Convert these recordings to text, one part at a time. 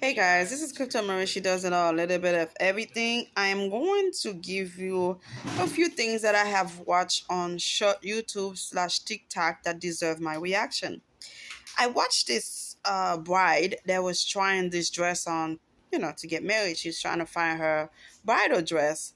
Hey guys, this is Crypto Marie. She does it all, a little bit of everything. I am going to give you a few things that I have watched on short YouTube slash TikTok that deserve my reaction. I watched this bride that was trying this dress on, to get married. She's trying to find her bridal dress.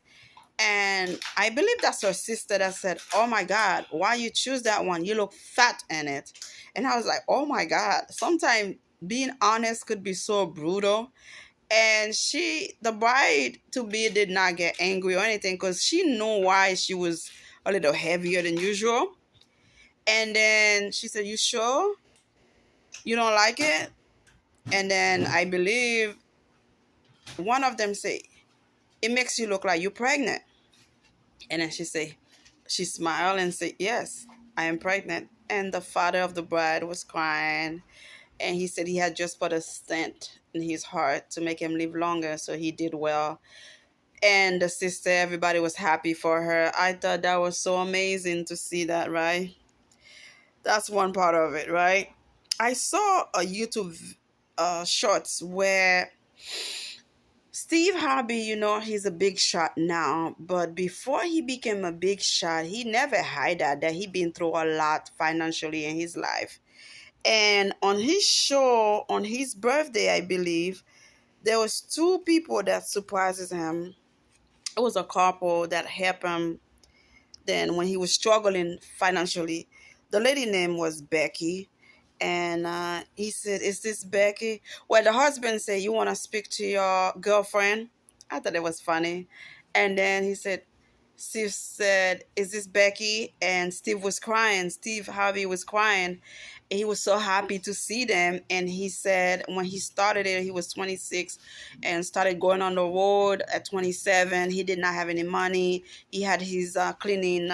And I believe that's her sister that said, "Oh my God, why you choose that one? You look fat in it." And I was like, "Oh my God." Sometimes being honest could be so brutal. And the bride to be, did not get angry or anything because she knew why she was a little heavier than usual. And then she said, "You sure you don't like it?" And then I believe one of them say, "It makes you look like you're pregnant." And then she smiled and said, "Yes, I am pregnant." And the father of the bride was crying. And he said he had just put a stent in his heart to make him live longer. So he did well. And the sister, everybody was happy for her. I thought that was so amazing to see that, right? That's one part of it, right? I saw a YouTube shorts where Steve Harvey, he's a big shot now, but before he became a big shot, he never hid that he been through a lot financially in his life. And on his show, on his birthday, I believe, there was two people that surprises him. It was a couple that helped him then when he was struggling financially. The lady name was Becky. And he said, "Is this Becky?" Well, the husband said, "You want to speak to your girlfriend?" I thought it was funny. And then he said, Steve said, "Is this Becky?" And Steve was crying. Steve Harvey was crying. He was so happy to see them. And he said when he started it, he was 26 and started going on the road at 27. He did not have any money. He had his cleaning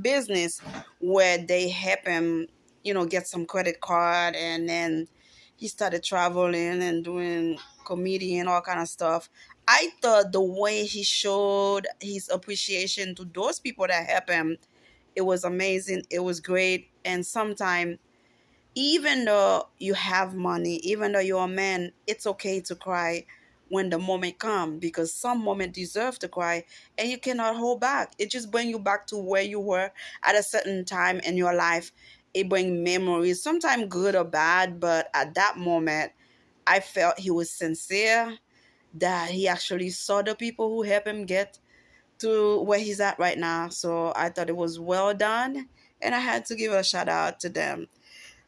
business where they help him, get some credit card. And then he started traveling and doing comedian, all kind of stuff. I thought the way he showed his appreciation to those people that help him, it was amazing. It was great. And sometimes, even though you have money, even though you're a man, it's okay to cry when the moment comes because some moment deserve to cry and you cannot hold back. It just bring you back to where you were at a certain time in your life. It bring memories, sometimes good or bad, but at that moment, I felt he was sincere, that he actually saw the people who helped him get to where he's at right now. So I thought it was well done, and I had to give a shout out to them.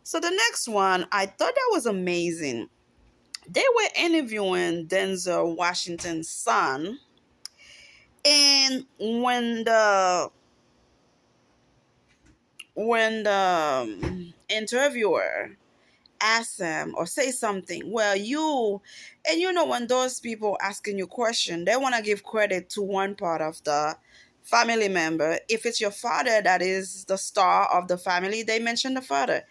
So the next one, I thought that was amazing. They were interviewing Denzel Washington's son, and when the interviewer asked him or say something, well, when those people asking you question, they want to give credit to one part of the family member. If it's your father that is the star of the family, they mention the father.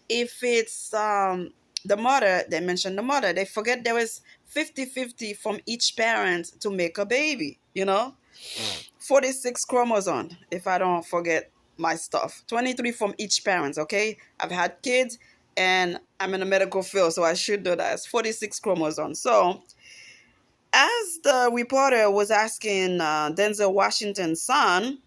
If it's the mother, they mention the mother. They forget there is 50-50 from each parent to make a baby, 46 chromosome, if I don't forget my stuff. 23 from each parent, okay? I've had kids and I'm in the medical field, so I should know that. It's 46 chromosomes. So, as the reporter was asking Denzel Washington's son,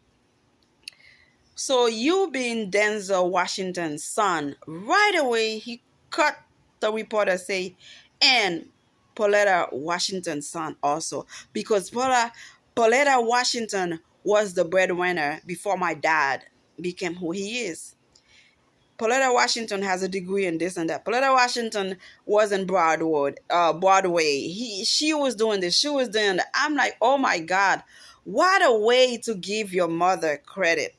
"So you being Denzel Washington's son," right away he cut the reporter say, "And Pauletta Washington's son also," because Pauletta Washington was the breadwinner before my dad became who he is. Pauletta Washington has a degree in this and that. Pauletta Washington was in Broadway. She was doing this. She was doing that. I'm like, oh my God, what a way to give your mother credit.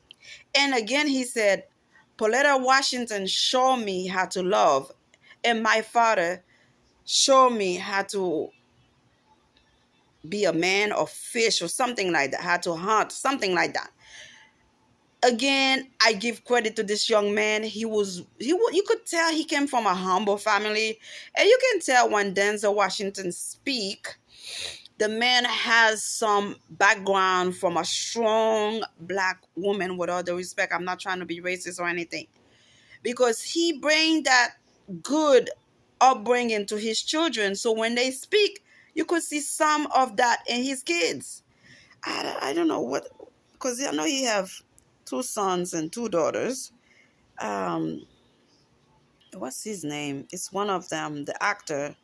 And again, he said, "Pauletta Washington showed me how to love, and my father showed me how to be a man or fish or something like that, how to hunt, something like that." Again, I give credit to this young man. You could tell he came from a humble family, and you can tell when Denzel Washington speak, the man has some background from a strong black woman. With all the respect, I'm not trying to be racist or anything, because he bring that good. upbringing to his children. So when they speak, you could see some of that in his kids. I don't know what, because I know he have two sons and two daughters. Um, what's his name? It's one of them, the actor,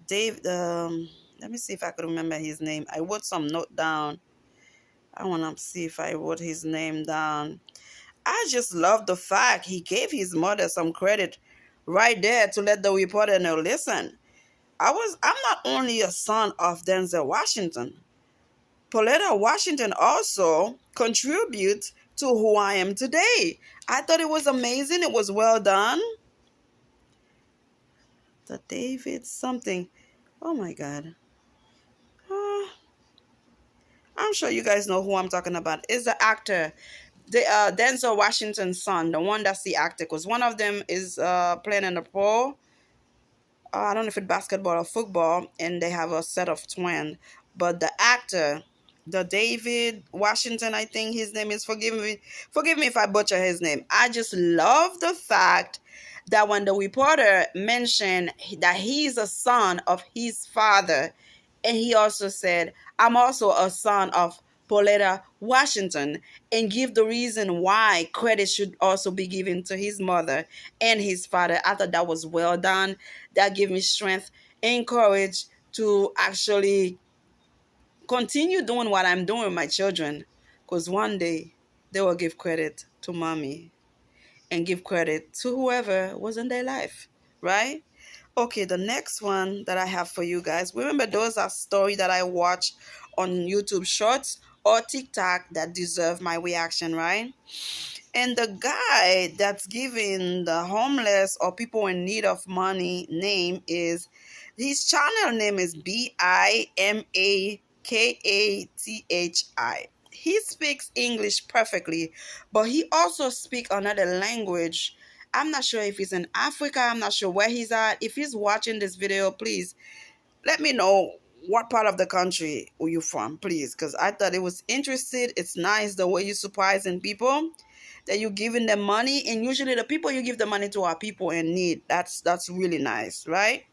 Dave. Let me see if I could remember his name. I wrote some note down. I want to see if I wrote his name down. I just love the fact he gave his mother some credit right there to let the reporter know, listen, I'm not only a son of Denzel Washington. Pauletta Washington also contributes to who I am today. I thought it was amazing. It was well done. The David something. Oh my God. Uh, I'm sure you guys know who I'm talking about. Is the actor, the Denzel Washington's son, the one that's the actor. Because one of them is playing in the pro. I don't know if it's basketball or football, and they have a set of twins. But the actor, the David Washington, I think his name is. Forgive me if I butcher his name. I just love the fact that when the reporter mentioned that he's a son of his father, and he also said, "I'm also a son of Pauletta Washington," and give the reason why credit should also be given to his mother and his father. I thought that was well done. That gave me strength and courage to actually continue doing what I'm doing with my children, because one day they will give credit to mommy and give credit to whoever was in their life, right? Okay, the next one that I have for you guys. Remember, those are stories that I watch on YouTube Shorts or TikTok that deserve my reaction, right? And the guy that's giving the homeless or people in need of money name is, his channel name is Bimakathi. He speaks English perfectly, but he also speaks another language. I'm not sure if he's in Africa. I'm not sure where he's at. If he's watching this video, please let me know what part of the country are you from, please, because I thought it was interesting. It's nice the way you're surprising people, that you're giving them money, and usually the people you give the money to are people in need. That's really nice, right?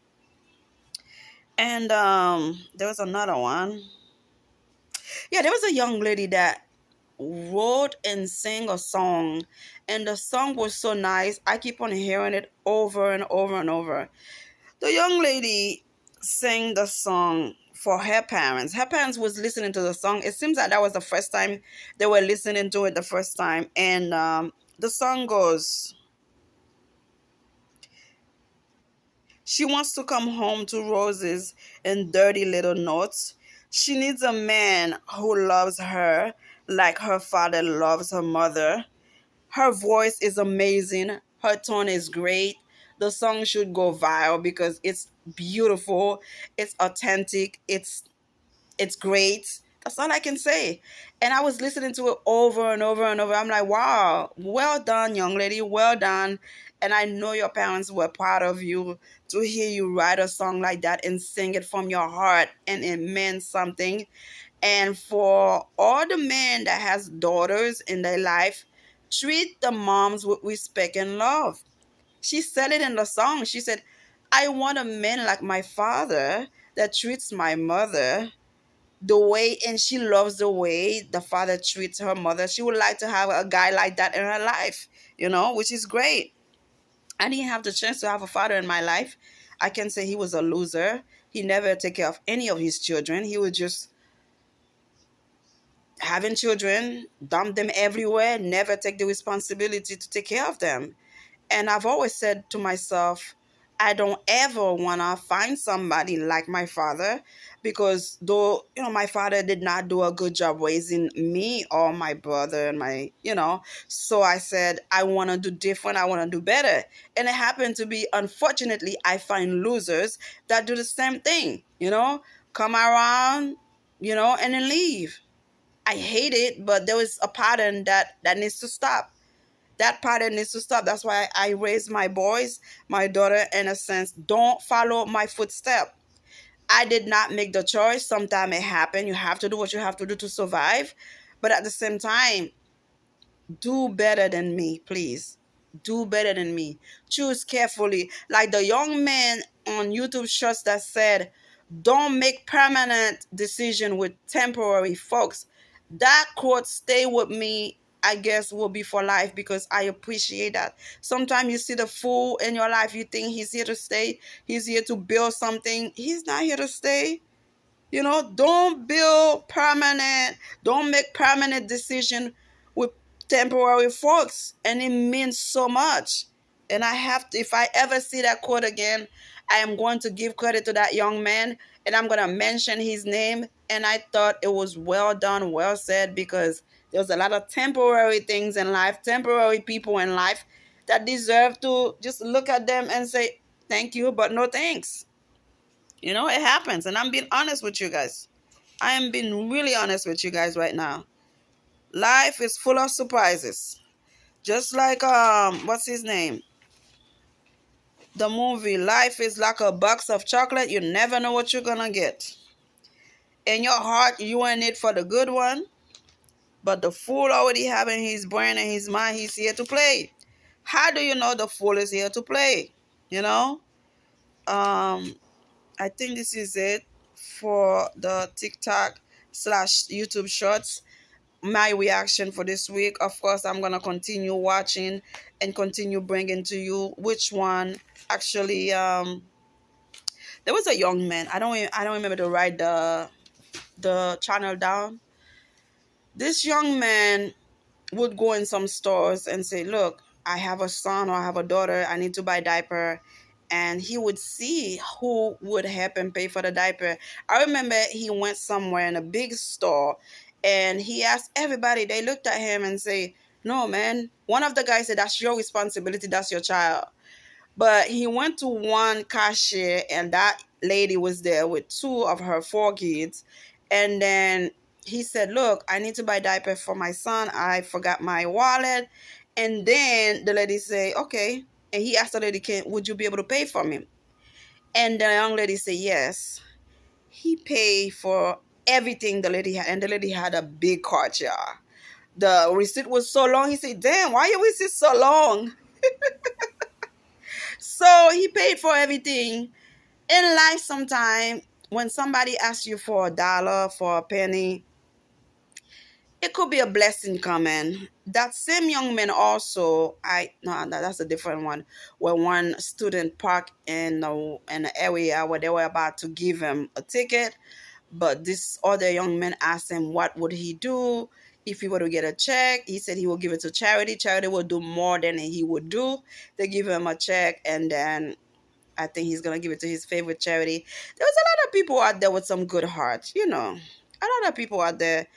And there was another one. Yeah, there was a young lady that wrote and sang a song, and the song was so nice. I keep on hearing it over and over and over. The young lady sang the song for her parents. Her parents was listening to the song. It seems like that was the first time they were listening to it the first time. And the song goes, she wants to come home to roses and dirty little notes. She needs a man who loves her like her father loves her mother. Her voice is amazing. Her tone is great. The song should go viral because it's beautiful. It's authentic. It's great. That's all I can say. And I was listening to it over and over and over. I'm like, wow, well done, young lady, well done. And I know your parents were proud of you to hear you write a song like that and sing it from your heart, and it meant something. And for all the men that has daughters in their life, treat the moms with respect and love. She said it in the song. She said, I want a man like my father that treats my mother the way, and she loves the way the father treats her mother. She would like to have a guy like that in her life, which is great. I didn't have the chance to have a father in my life. I can say he was a loser. He never take care of any of his children. He was just having children, dump them everywhere, never take the responsibility to take care of them. And I've always said to myself, I don't ever want to find somebody like my father, because though, my father did not do a good job raising me or my brother and so I said, I want to do different. I want to do better. And it happened to be, unfortunately, I find losers that do the same thing, come around, and then leave. I hate it, but there is a pattern that needs to stop. That pattern needs to stop. That's why I raise my boys, my daughter, in a sense, don't follow my footstep. I did not make the choice. Sometimes it happened. You have to do what you have to do to survive. But at the same time, do better than me, please. do better than me. Choose carefully. Like the young man on YouTube Shorts that said, don't make permanent decision with temporary folks. That quote stay with me, I guess, will be for life because I appreciate that. Sometimes you see the fool in your life, you think he's here to stay, he's here to build something. He's not here to stay. Don't build permanent, don't make permanent decision with temporary folks. And it means so much. And I have to, if I ever see that quote again, I am going to give credit to that young man and I'm going to mention his name. And I thought it was well done, well said, because there's a lot of temporary things in life, temporary people in life that deserve to just look at them and say, thank you, but no thanks. It happens. And I'm being honest with you guys. I am being really honest with you guys right now. Life is full of surprises. Just like what's his name? The movie Life is like a box of chocolate. You never know what you're gonna get. In your heart, you in it for the good one, but the fool already have in his brain and his mind he's here to play. How do you know the fool is here to play? You know? I think this is it for the TikTok slash YouTube shorts. My reaction for this week. Of course, I'm gonna continue watching and continue bringing to you which one actually. There was a young man. I don't remember to write the channel down. This young man would go in some stores and say, "Look, I have a son or I have a daughter. I need to buy diaper." And he would see who would help him pay for the diaper. I remember he went somewhere in a big store and he asked everybody. They looked at him and say, "No, man." One of the guys said, "That's your responsibility. That's your child." But he went to one cashier and that lady was there with two of her four kids. And then he said, "Look, I need to buy diaper for my son. I forgot my wallet." And then the lady say, "Okay." And he asked the lady, "Would you be able to pay for me?" And the young lady said, "Yes." He paid for everything the lady had. And the lady had a big cart jar. The receipt was so long. He said, "Damn, why your receipt so long?" So he paid for everything. In life, sometime when somebody asks you for $1, for a penny, it could be a blessing coming. That same young man also, that's a different one. Where one student parked in the area where they were about to give him a ticket, but this other young man asked him what would he do if he were to get a check. He said he will give it to charity. Charity will do more than he would do. They give him a check, and then I think he's gonna give it to his favorite charity. There's a lot of people out there with some good heart, A lot of people out there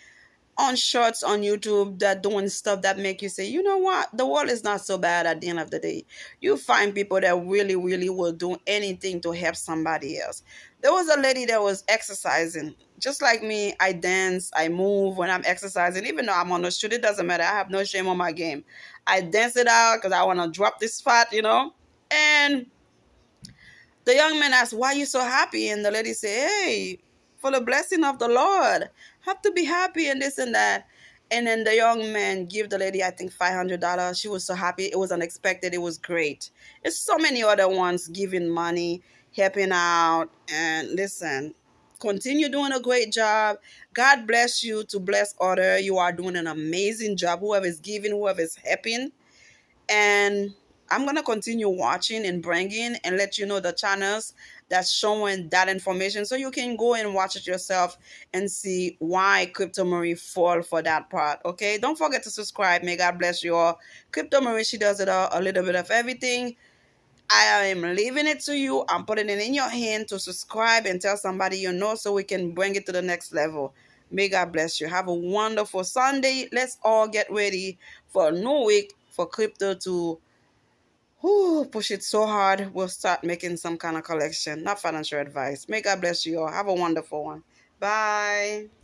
on shorts on YouTube that doing stuff that make you say, you know what, the world is not so bad at the end of the day. You find people that really, really will do anything to help somebody else. There was a lady that was exercising. Just like me, I dance, I move when I'm exercising. Even though I'm on the street, it doesn't matter. I have no shame on my game. I dance it out because I want to drop this fat. And the young man asked, "Why are you so happy?" And the lady said, "Hey, for the blessing of the Lord. Have to be happy and this and that." And then the young man gave the lady, I think, $500. She was so happy. It was unexpected. It was great. There's so many other ones giving money, helping out. And listen, continue doing a great job. God bless you to bless others. You are doing an amazing job. Whoever is giving, whoever is helping. And I'm going to continue watching and bringing and let you know the channels that's showing that information so you can go and watch it yourself and see why Crypto Marie fall for that part. Okay, don't forget to subscribe. May God bless you all. Crypto Marie, she does it all, a little bit of everything. I am leaving it to you. I'm putting it in your hand to subscribe and tell somebody you know so we can bring it to the next level. May God bless you. Have a wonderful Sunday. Let's all get ready for a new week for crypto to push it so hard. We'll start making some kind of collection. Not financial advice. May God bless you all. Have a wonderful one. Bye.